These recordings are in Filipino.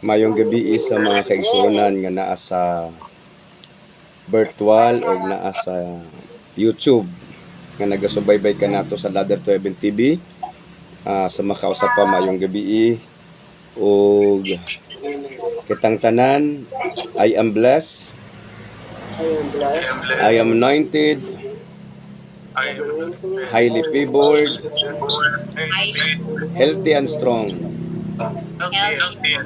Mayong gabi sa mga kaigsuonan nga naa sa virtual o naa sa YouTube nga nagasubaybay ka nato sa Ladder 12 TV. Sa makausap pa mayong gabi o kitang tanan. I am blessed, I am anointed, highly favored, healthy and strong.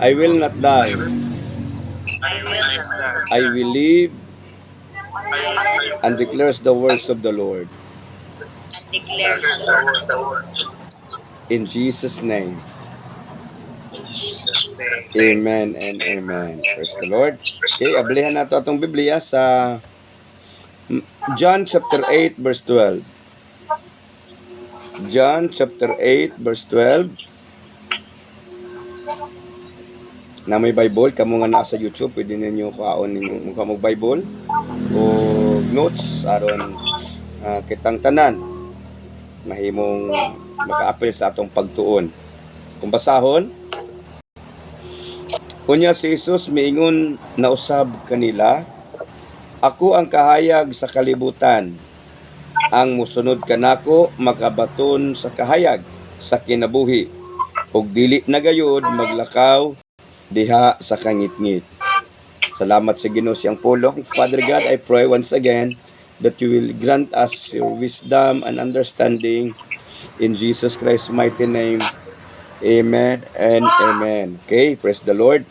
I will not die, I will live and declares the words of the Lord. In Jesus' name. Amen and amen. Praise the Lord. Okay, ablihan nato atong Biblia sa John chapter 8 verse 12. John chapter 8 verse 12. Na may Bible, kamo nga naa sa YouTube, pwede ninyo kaon ninyo mukha mo Bible o notes aron kitang tanan mahimong makaapil sa atong pagtuon. Kung basahon, unya si Jesus miingon na usab kanila, ako ang kahayag sa kalibutan. Ang musunod kanako makabaton sa kahayag sa kinabuhi ug dili na gayud maglakaw diha sa kangitngit. Salamat sa Ginoo siyang pulong. Father God, I pray once again that you will grant us your wisdom and understanding in Jesus Christ's mighty name. Amen and amen. Okay, praise the Lord.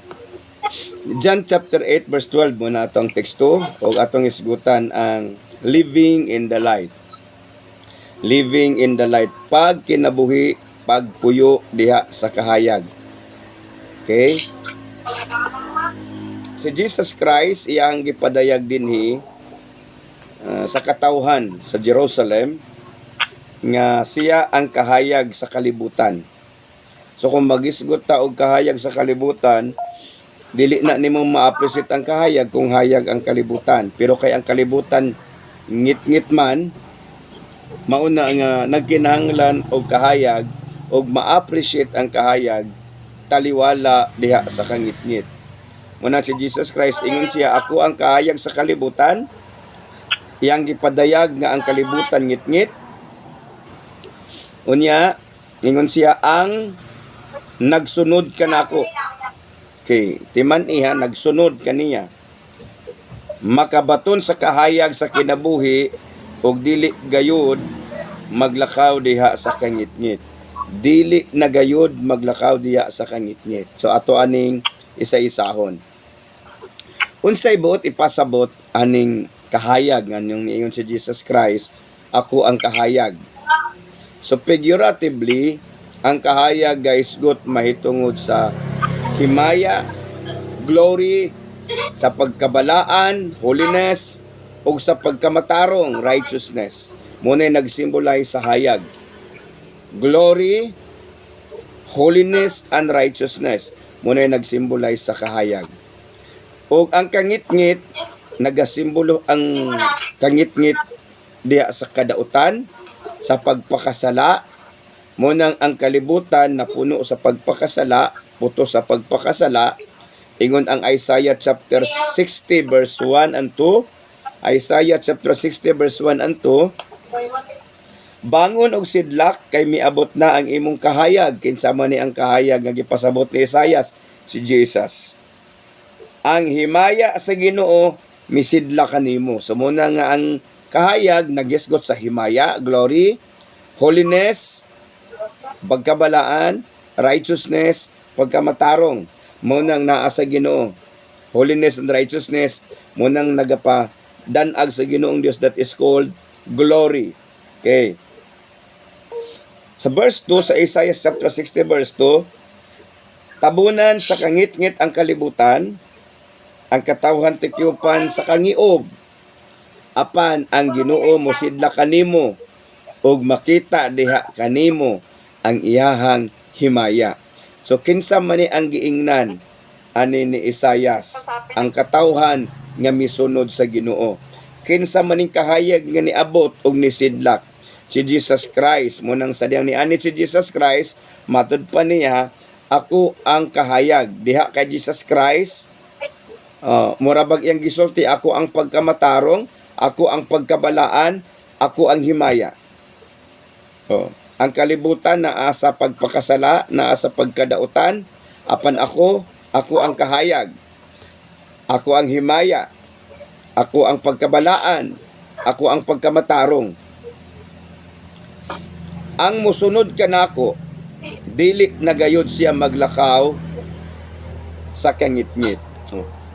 John chapter 8 verse 12 muna atong teksto o atong isgutan ang living in the light. Living in the light. Pag kinabuhi, pagpuyo diha sa kahayag. Okay? Si Jesus Christ iyang gipadayag dinhi sa katawhan sa Jerusalem nga siya ang kahayag sa kalibutan. So kung magisgot ta og kahayag sa kalibutan, dili na nimo ma-appreciate ang kahayag kung hayag ang kalibutan. Pero kay ang kalibutan ngit-ngit man, mauna nga nagkinahanglan og kahayag og ma-appreciate ang kahayag taliwala diha sa kangit-ngit. Muna si Jesus Christ ingon siya, ako ang kahayag sa kalibutan. Iyang gipadayag nga ang kalibutan ngit-ngit. Unya ingon siya, ang nagsunod kanako. Okay, timan iha nagsunod kaniya. Makabaton sa kahayag sa kinabuhi ug dili gayud maglakaw diha sa kangit-ngit. Dili na gayud maglakaw diha sa kangit-ngit. So ato aning isa-isahon. Unsay buot ipasabot aning kahayag nganyong niingon si Jesus Christ, ako ang kahayag. So figuratively, ang kahayag guys got mahitungod sa himaya, glory, sa pagkabalaan, holiness, o sa pagkamatarong, righteousness. Muna nag-symbolize sa hayag. Glory, holiness, and righteousness. Muna nag-symbolize sa kahayag. O ang kangit-ngit, nagasimbolo ang kangit-ngit diya sa kadautan, sa pagpakasala. Munang ang kalibutan na puno sa pagpakasala, puto sa pagpakasala. Ingon ang Isaiah chapter 60 verse 1 and 2. Isaiah chapter 60 verse 1 and 2. Bangon og sidlak kay miabot na ang imong kahayag. Kinsama ni ang kahayag nga gipasabot ni Isaias, si Jesus. Ang himaya sa Ginoo misidlak kanimo. So muna nga ang kahayag nagisgot sa himaya, glory, holiness, pagkabalaan, righteousness, pagkamatarong. Munang naa sa Ginoo. Holiness and righteousness, munang nagapa danag sa Ginoong Dios, that is called glory. Okay. Sa verse 2 sa Isaiah chapter 60 verse 2, tabunan sa kangit-ngit ang kalibutan, ang katawhan tikyupan sa kangiob. Apan ang Ginoo mosidla kanimo ug makita diha kanimo ang iyahang himaya. So kinsa man ni ang giingnan ani ni Isaias, ang katawhan nga misunod sa Ginoo. Kinsa man ning kahayag nga niabot og nisidlak, si Jesus Christ. Munang sadyang ni ani si Jesus Christ, matud pa niya ako ang kahayag. Diha kay Jesus Christ, murabag yang gisulti, ako ang pagkamatarong, ako ang pagkabalaan, ako ang himaya. Ang kalibutan naa sa pagpakasala, naa sa pagkadautan, apan ako ang kahayag. Ako ang himaya. Ako ang pagkabalaan. Ako ang pagkamatarong. Ang musunod kanako, dili na gayud siya maglakaw sa kangitngit.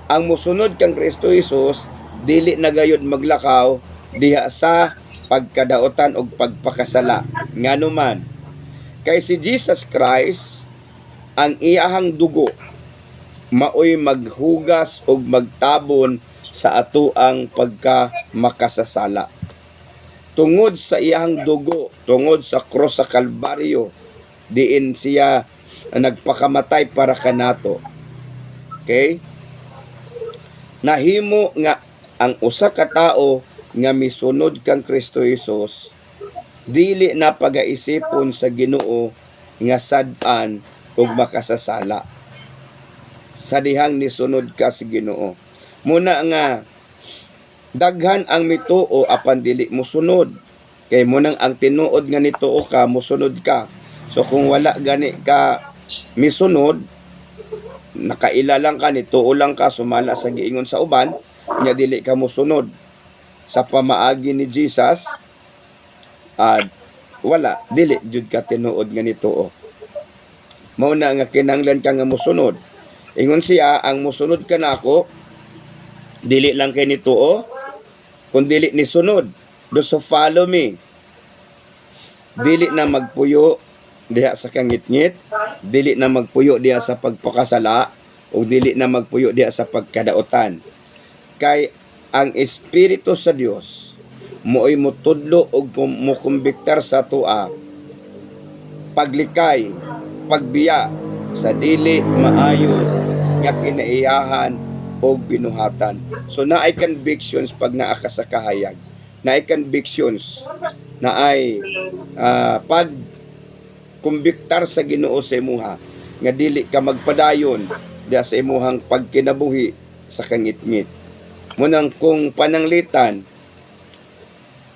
Ang musunod kang Kristo Jesus, dili na gayud maglakaw diha sa pagkadautan o pagpakasala. Nganuman, kay si Jesus Christ, ang iyahang dugo, maoy maghugas o magtabon sa atoang pagkamakasasala. Tungod sa iyang dugo, tungod sa cross sa Kalbaryo, diin siya nagpakamatay para kanato. Okay? Nahimo nga ang usa ka tao nga misunod kang Kristo Jesus, dili na pagaisipon sa Ginoo nga sad-an ug makasasala. Sa dihang nisunod ka sa Ginoo. Muna nga daghan ang mituo apan dili mosunod. Kay munang ang tinuod nga nituo ka, mosunod ka. So kung wala gani ka misunod, nakaila lang ka, nituo lang ka, sumala sa giingon sa uban, nya dili ka mosunod sa pamaagi ni Jesus, wala, dili jud ka tinuod nga nituo. Mao na nga kinahanglan ka nga mosunod. Ingon siya, ang mosunod ka nako, dili lang kay nituo, kung dili ni sunod. Those who follow me, dili na magpuyo diha sa kangitngit, dili na magpuyo diha sa pagpakasala, o dili na magpuyo diha sa pagkadautan. Kay ang Espiritu sa Dios mo'y mutudlo o mukumbiktar sa tua, paglikay, pagbiya sa dili maayo nga kinaiyahan o binuhatan. So naay convictions pag naa ka sa kahayag. Naay convictions, naay pag kumbiktar sa Ginoo sa imuha nga dili ka magpadayon diha sa imuhang pagkinabuhi sa kangitngit. Munang kung pananglitan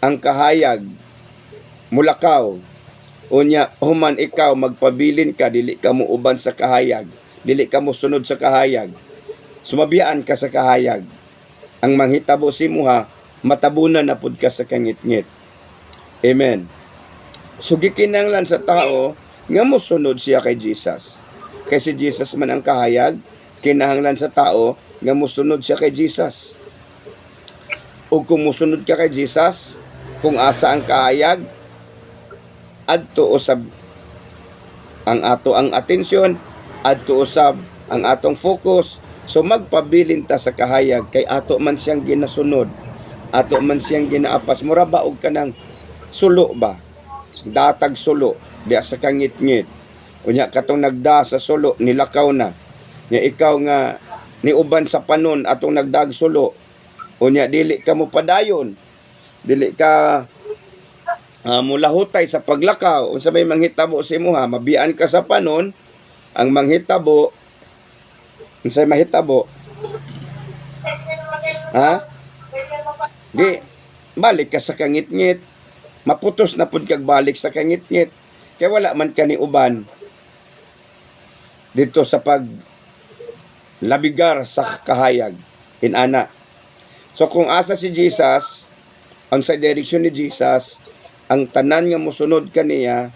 ang kahayag mulakaw, unya human ikaw magpabilin ka, dili ka mo uban sa kahayag, dili ka mo sunod sa kahayag, sumabiyaan ka sa kahayag, ang manghitabo si muha, matabunan na pud ka sa kangitngit. Amen. So gikinahanglan sa tao nga mosunod siya kay Jesus. Kay si Jesus man ang kahayag, kinahanglan sa tao nga mosunod siya kay Jesus. O kung mosunod ka kay Jesus, kung asa ang kahayag, adto usab ang ato ang atensyon, adto usab ang atong focus. So magpabilin ta sa kahayag kay ato man siyang ginasunod, ato man siyang ginaapas. Mura ba og kanang sulo ba? Datag sulo diya sa kangitngit. Unya katong nagda sa sulo nilakaw na. Nya ikaw nga niuban sa panon atong nagdag sulo. Unya dili ka mo padayon. Dili ka mulahutay sa paglakaw. Unsa may manghitabo sa imuha, mabian ka sa panon, ang manghitabo unsay mahitabo? Ha? Di balik ka sa kangitngit. Maputos na pud kag balik sa kangitngit. Kaya wala man ka ni uban dito sa pag labigar sa kahayag. Inana. So kung asa si Jesus, ang sa direksyon ni Jesus, ang tanan nga musunod kaniya,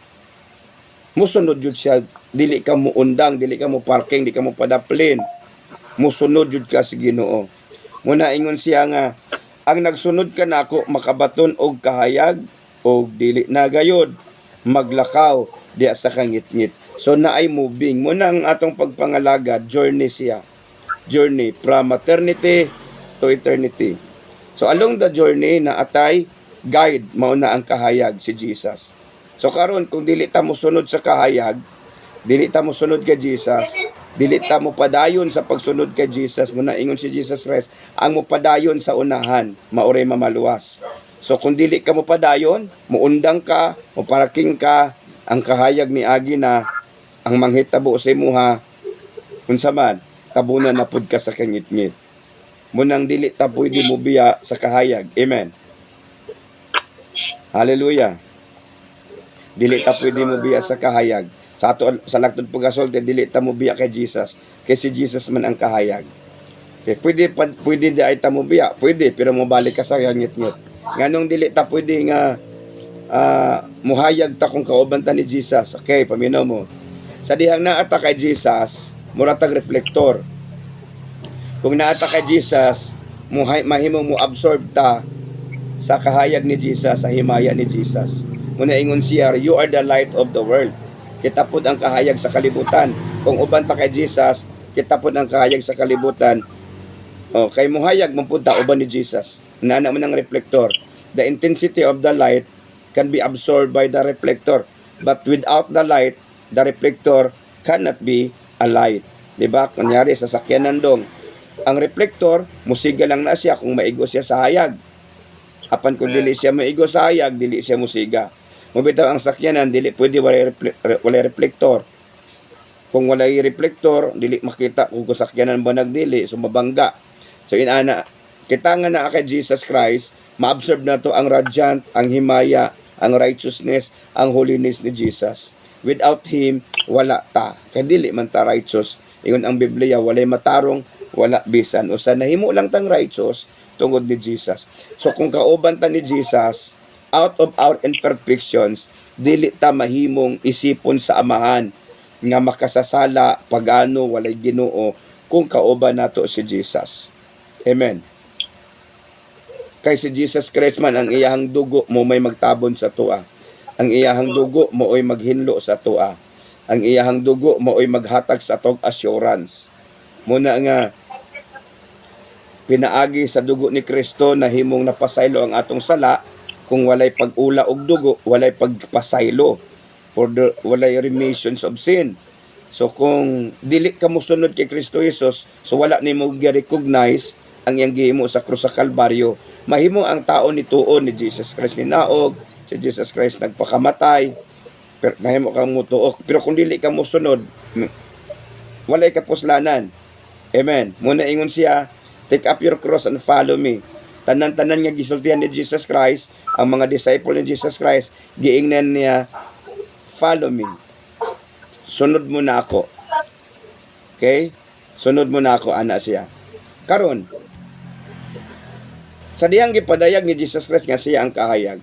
musunod jud siya, dili ka mo undang, dili ka mo parking, dili ka mo padaplin. Musunod jud ka sa Ginoo. Muna ingon siya nga, ang nagsunod ka nako makabaton og kahayag og dili na gayod maglakaw diya sa kangitngit. So naay moving. Muna ang atong pagpangalaga, journey siya. Journey from eternity to eternity. So along the journey na atay guide mao na ang kahayag si Jesus. So karon kung dili ta mo sunod sa kahayag, dili ta mo sunod kay Jesus, dili ta mo padayon sa pagsunod kay Jesus, muna ingon si Jesus Christ, ang mo padayon sa unahan, maoray mamaluwas. So kung dili ka mo padayon, muundang ka, mo parking ka, ang kahayag ni agi na ang manghitabo sa imuha unsa man tabunan na pud ka sa kangit-ngit. Munang dili ta pwede mo biya sa kahayag. Amen. Hallelujah. Dili ta pwede mo biya sa kahayag. Sa ato sa lagtod pagasulti dili ta mo biya kay Jesus. Kay si Jesus man ang kahayag. Okay, pwede di ay ta mo biya, pwede pero mo balik ka sa ngit-ngit. Nganong dili ta pwede nga muhayag ta kung kauban ta ni Jesus. Okay, paminaw mo. Sa dihang naata kay Jesus, muratag reflektor. Kung naata kay Jesus, mahimo mo absorb ta sa kahayag ni Jesus, sa himaya ni Jesus. Muna ingon siya, you are the light of the world. Kita pod ang kahayag sa kalibutan. Kung uban ta kay Jesus, kita pod ang kahayag sa kalibutan. O, kay muhayag mapunta uban ni Jesus. Nana man ang reflector. The intensity of the light can be absorbed by the reflector. But without the light, the reflector cannot be a light. Diba? Kunyari, sa sakyanan dong, ang reflector, musiga lang na siya kung maigo siya sa hayag. Apan kung dili siya maigo sa hayag, dili siya musiga. Mabitaw ang sakyanan, dili pwede walay reflector. Kung walay reflector, dili makita kung sakyanan ba nagdili, so mabangga. So inana, kita nga na kay Jesus Christ, ma-absorb na to ang radiant, ang himaya, ang righteousness, ang holiness ni Jesus. Without Him, wala ta. Kaya dili man ta righteous. Ingon ang Biblia, walay matarong, wala bisan. O sa nahimo lang tang righteous, tungod ni Jesus. So kung kauban ta ni Jesus, out of our imperfections, dili ta mahimong isipon sa amahan nga makasasala pagano walay Ginoo kung kauban nato si Jesus. Amen. Kay si Jesus Christ man ang iyahang dugo mo may magtabon sa tua. Ang iyahang dugo mo ay maghinlo sa tua. Ang iyahang dugo mo ay maghatag sa tog assurance. Muna nga pinaagi sa dugo ni Kristo na himong napasaylo ang atong sala. Kung walay pag-ula og dugo, walay pagpasaylo, for the walay remissions of sin. So kung dili ka mosunod kay Kristo Jesus, so wala nimo gi-recognize ang iyang gihimo sa krus sa Kalbaryo. Mahimo ang tao ni tuon ni Jesus Christ ni naog, si Jesus Christ nagpakamatay, pero mahimo kang mutuok. Pero kung dili ka mosunod, walay kapuslanan. Amen. Muna ingon siya, take up your cross and follow me. Tanan-tanan nga gisultihan ni Jesus Christ, ang mga disciple ni Jesus Christ, giingnan niya, follow me. Sunod mo na ako. Okay? Sunod mo na ako, ana siya. Karon, sa diyang gipadayag ni Jesus Christ nga siya ang kahayag,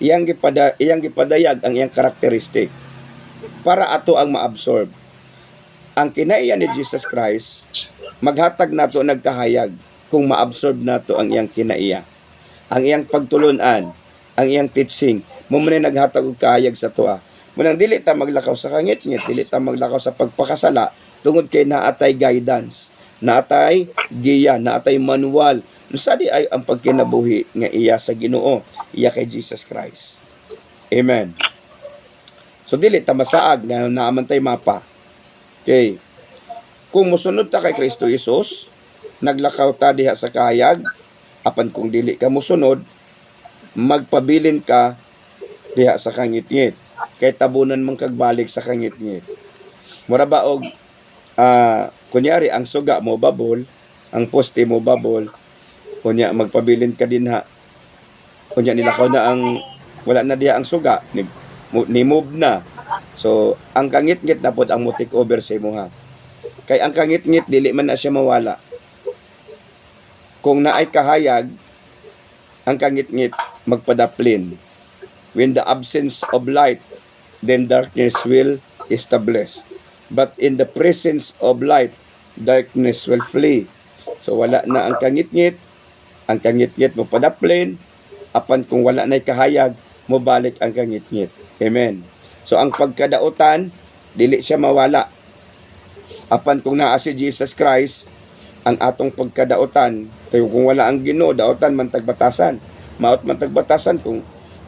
iyang gipadayag ang iyang karakteristik para ato ang maabsorb. Ang kinaiya ni Jesus Christ, maghatag nato nagkahayag kung maabsorb nato ang iyang kinaiya. Ang iyang pagtulunan, ang iyang teaching, mo man naghatag og kahayag sa tuwa. Munang dili ta maglakaw sa kangit-ngit, dili ta maglakaw sa pagpakasala tungod kay naatay guidance, naatay giya, naatay manual. Sadi ay ang pagkinabuhi nga iya sa Ginoo, iya kay Jesus Christ. Amen. So dili ta masaag na naaman tay mapa. Okay. Kung mosunod ta kay Kristo Jesus, naglakaw ta diha sa kahayag, apan kung dili ka mosunod, magpabilin ka diha sa kangit-ngit. Kay tabunan mong kagbalik sa kangit-ngit. Mura ba og kunyari ang suga mo babol, ang poste mo babol, kunya magpabilin ka din ha. Kunya nilakaw na ang wala na diha ang suga, ni move na. So ang kangit-ngit na pod ang mutik over sa imo ha. Kay ang kangit-ngit dili man na siya mawala. Kung naay kahayag, ang kangit-ngit magpadaplin. When the absence of light, then darkness will establish. But in the presence of light, darkness will flee. So wala na ang kangit-ngit mo padaplin, apan kung wala na'y kahayag, mo balik ang kangit-ngit. Amen. So ang pagkadautan, dili siya mawala. Apan kung naa si Jesus Christ, ang atong pagkadautan, tayo kung wala ang Ginoo, dautan man tagbatasan. Maot man tagbatasan kung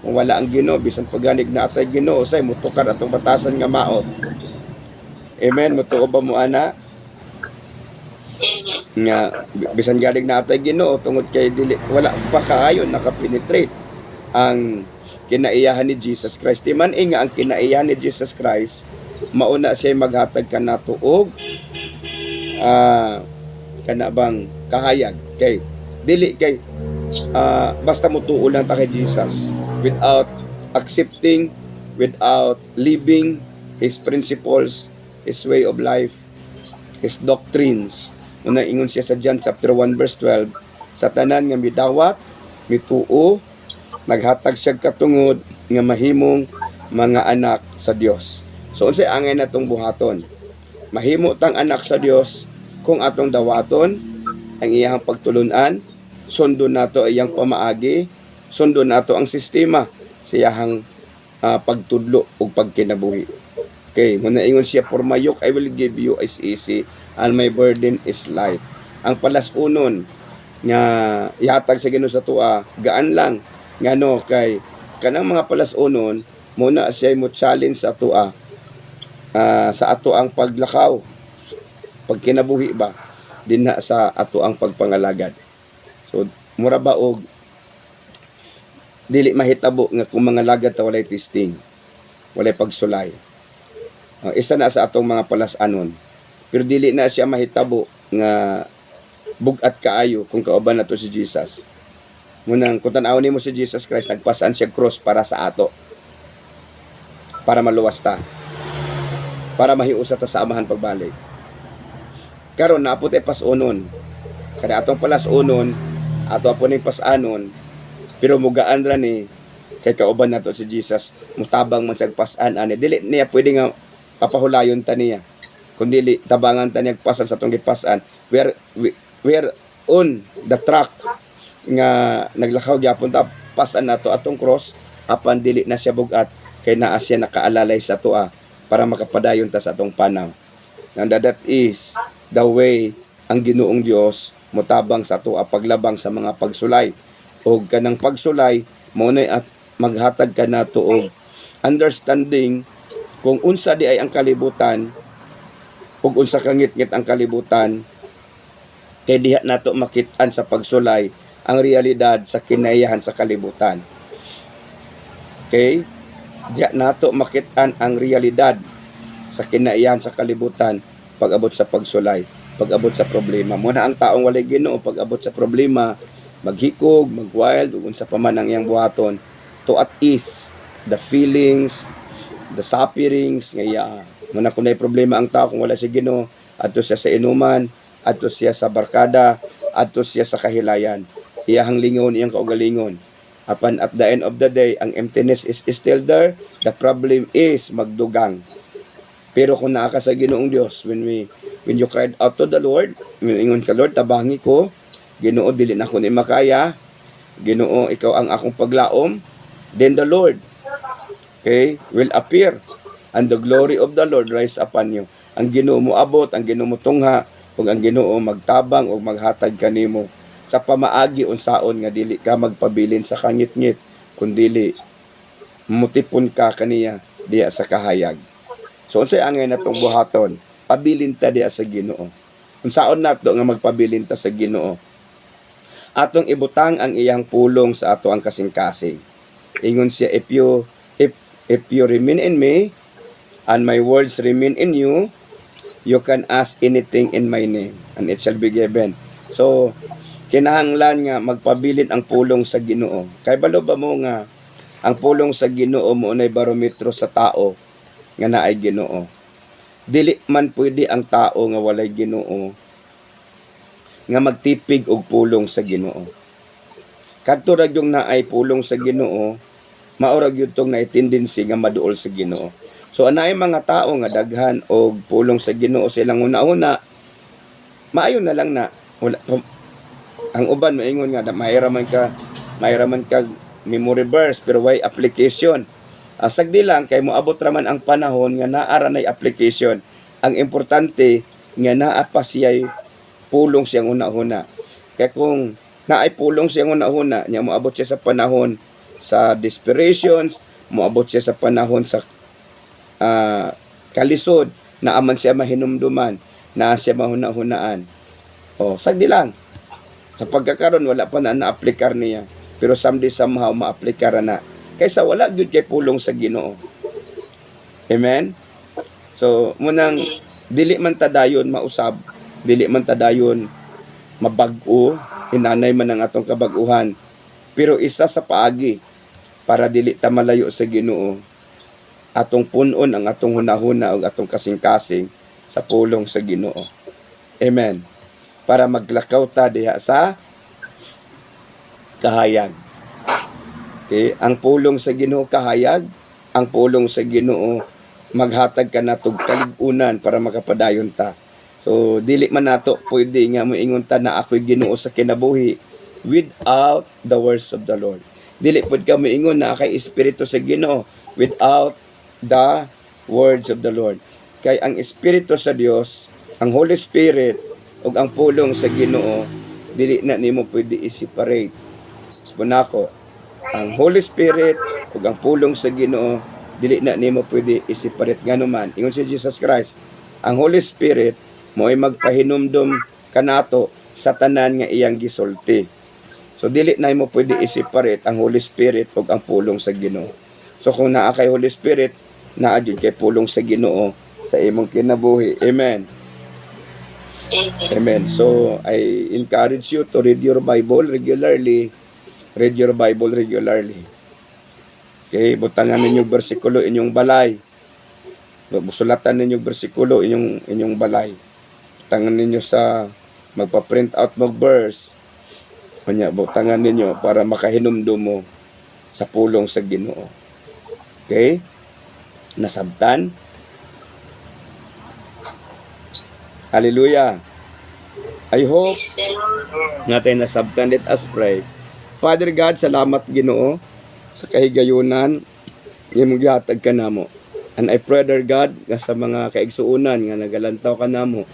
wala ang Ginoo, bisan paganig na atay Ginoo, say mutukar atong batasan nga maot. Amen, mutuo ba mo ana? Nga bisan galing na atay Ginoo tungod kay dili wala pa kaayon nakapenetrate ang kinaiyahan ni Jesus Christ. Di man nga ang kinaiyahan ni Jesus Christ mauna siya maghatag kanato og kana bang kahayag kay dili kay basta mutuo lang ta kay Jesus without accepting, without living his principles, his way of life, his doctrines. Una ingon siya sa John chapter 1 verse 12, sa tanan nga midawat, mituo, naghatag siya katungod nga mahimong mga anak sa Dios. So unsay angay natong buhaton? Mahimo tang anak sa Dios kung atong dawaton ang iyang pagtulunan, sundo nato iyang pamaagi, sundo nato ang sistema siyahang pagtudlo o pagkinabuhi. Okay, muna ingon siya, for my yoke I will give you is easy and my burden is light. Ang palasunon nga ihatag sa Ginoo sa tua, gaan lang. Ngano kay kanang mga palasunon muna siya mo challenge sa tua sa ato ang paglakaw, pagkinabuhi ba dinha sa ato ang pagpangalagad. So mura ba og dili mahitabo nga kung mga lagad ta walay testing, walay pagsulay. Isa na sa atong mga palasanon. Pero dili na siya mahitabo nga bugat kaayo kung kauban nato si Jesus. Munang kung tan-aw nimo si Jesus Christ, nagpasaan siya cross para sa ato. Para maluwas ta. Para mahiusa ta sa amahan pagbalik. Karon naapot ay pasunon. Kada atong palasonon, ato apo ning pasanon, pero mugaan ra ni kay kauban nato si Jesus, mutabang man sa pasan ani. Dili niya pwede nga papahulayon ta niya. Kun dili tabangan ta niya pasan sa atong gipasan. We're on the track nga naglakaw gyapon ta pasan nato atong cross apan dili na siya bugat kay naa siya nakaalalay sa tua para makapadayon ta sa atong panaw. And that is the way ang Ginoong Dios mutabang sa tua paglabang sa mga pagsulay. Og kanang pagsulay mao nay at maghatag ka nato og understanding kung unsa di ay ang kalibutan ug unsa kangit-ngit ang kalibutan, kay diha nato makit-an sa pagsulay ang realidad sa kinaiyahan sa kalibutan. Okay? Diha nato makit-an ang realidad sa kinaiyahan sa kalibutan pag-abot sa pagsulay, pag-abot sa problema. Muna ang taong walay Ginoo pag-abot sa problema, maghikog, magwild, ug unsa pa man ang iyang buhaton to at ease the feelings, the sufferings nga iya. Muna kung may problema ang tao kung wala si Ginoo, adto siya sa inuman, adto siya sa barkada, adto siya sa kahilayan. Iyahang lingon, iyang kaugalingon. Apan at the end of the day, ang emptiness is still there. The problem is magdugang. Pero kung naa ka sa Ginoong Dios, when you cried out to the Lord, ingon ka, Lord, tabangi ko, Ginoo, dili na ko ni makaya, Ginoo, ikaw ang akong paglaom, then the Lord, okay, will appear, and the glory of the Lord rise upon you. Ang Ginoo mo abot, ang Ginoo mo tungha, ug ang Ginoo magtabang ug maghatag kanimo sa pamaagi unsaon nga dili ka magpabilin sa kangit-ngit, kundi mutipon ka kaniya diya sa kahayag. So unsay angay natong buhaton? Pabilin ta diya sa Ginoo. Unsaon nato nga magpabilin ta sa Ginoo? Atong ibutang ang iyang pulong sa ato ang kasing-kasing. Ingon siya, if you remain in me and my words remain in you, you can ask anything in my name and it shall be given. So kinahanglan nga magpabilin ang pulong sa Ginoo. Kay balo ba mo nga ang pulong sa Ginoo mo nay barometro sa tao nga naay Ginoo. Dili man pwede ang tao nga walay Ginoo nga magtipig og pulong sa Ginoo. Kadto ra yung naay pulong sa Ginoo, mao ra gyud tong naay tendency nga maduol sa Ginoo. So anay mga tao nga daghan og pulong sa Ginoo silang una-una, maayo na lang na wala, ang uban maingon nga mahiraman ka memory verse pero why application. Sagdi lang kay moabot ra man ang panahon nga naa ra nay application. Ang importante nga naa pa siya'y pulong siyang una-una. Kaya kung naay pulong siyang una-una, nya moabot siya sa panahon sa desperations, moabot siya sa panahon sa kalisod, na aman siya mahinumduman, na siya mahuna-hunaan. Sagdi lang. Sa pagkakaroon, wala pa na na-aplikar niya. Pero someday somehow ma-aplikar na. Kaysa wala gyud kay pulong sa Ginoo. Amen? So munang dili man ta dayon mausab, dili man ta dayon mabag-o, inanay man ang atong kabag-uhan. Pero isa sa paagi para dili ta malayo sa Ginoo, atong punon ang atong hunahuna ug atong kasing-kasing sa pulong sa Ginoo. Amen. Para maglakaw ta diha sa kahayag. Okay, ang pulong sa Ginoo kahayag, ang pulong sa Ginoo maghatag ka natog kalig-unan para makapadayon ta. So dili man nato pwede nga moingon ta na ako'y Ginoo sa kinabuhi without the words of the Lord. Dili pud ka moingon na kay espiritu sa Ginoo without the words of the Lord. Kay ang espiritu sa Dios, ang Holy Spirit ug ang pulong sa Ginoo dili na nimo pwede i-separate. Spunako, ang Holy Spirit ug ang pulong sa Ginoo dili na nimo pwede i-separate nganuman. Ingon si Jesus Christ, ang Holy Spirit mo'y magpahinumdom kanato sa tanan nga iyang gisulti. So dili na mo pwede i-separate ang Holy Spirit ug ang pulong sa Ginoo. So kung naa kay Holy Spirit, naa jud kay pulong sa Ginoo sa imong kinabuhi. Amen. Amen. So I encourage you to read your Bible regularly. Read your Bible regularly. Okay, butangan ninyo bersikulo inyong balay. Busulatan ninyo bersikulo inyong balay. Butangan ninyo sa magpa-print out mo verse. Kanya butangan ninyo para makahinumdum mo sa pulong sa Ginoo. Okay? Nasabtan? Hallelujah. I hope natin nasabtan. Let us pray. Father God, salamat Ginoo sa kahigayunan imong gihatag kanamo. And I pray, dear God, nga sa mga kaigsuunan nga nagalantaw kanamo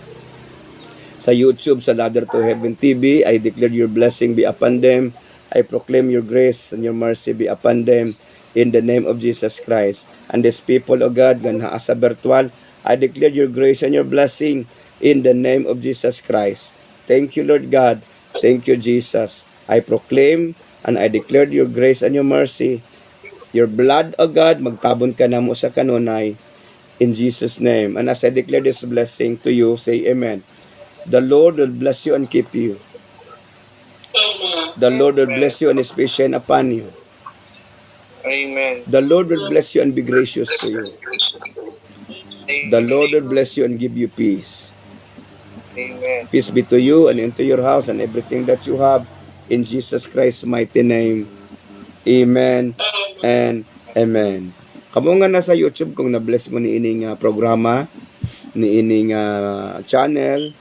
sa YouTube, sa Ladder to Heaven TV, I declare your blessing be upon them. I proclaim your grace and your mercy be upon them in the name of Jesus Christ. And these people, O God, nga naa sa virtual, I declare your grace and your blessing in the name of Jesus Christ. Thank you, Lord God. Thank you, Jesus. I proclaim and I declare your grace and your mercy. Your blood, O God, magtabon ka na mo sa kanunay in Jesus' name. And as I declare this blessing to you, say amen. The Lord will bless you and keep you. Amen. The Lord will bless you and His face shine upon you. Amen. The Lord will bless you and be gracious to you. The Lord will bless you and give you peace. Amen. Peace be to you and into your house and everything that you have. In Jesus Christ's mighty name. Amen and amen. Kamo nga nasa YouTube kung na-bless mo ni ining programa, ni ining channel,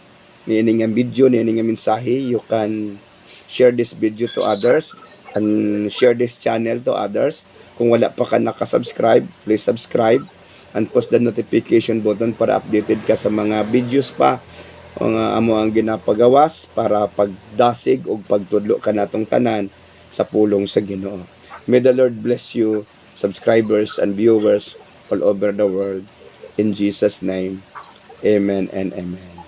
ni ining video, ni ining mensahe, you can share this video to others and share this channel to others. Kung wala pa ka nakasubscribe, please subscribe and post the notification button para updated ka sa mga videos pa o nga amo ang ginapagawas para pagdasig o pagtudlo ka natong tanan sa pulong sa Ginoo. May the Lord bless you, subscribers and viewers all over the world. In Jesus' name, amen and amen.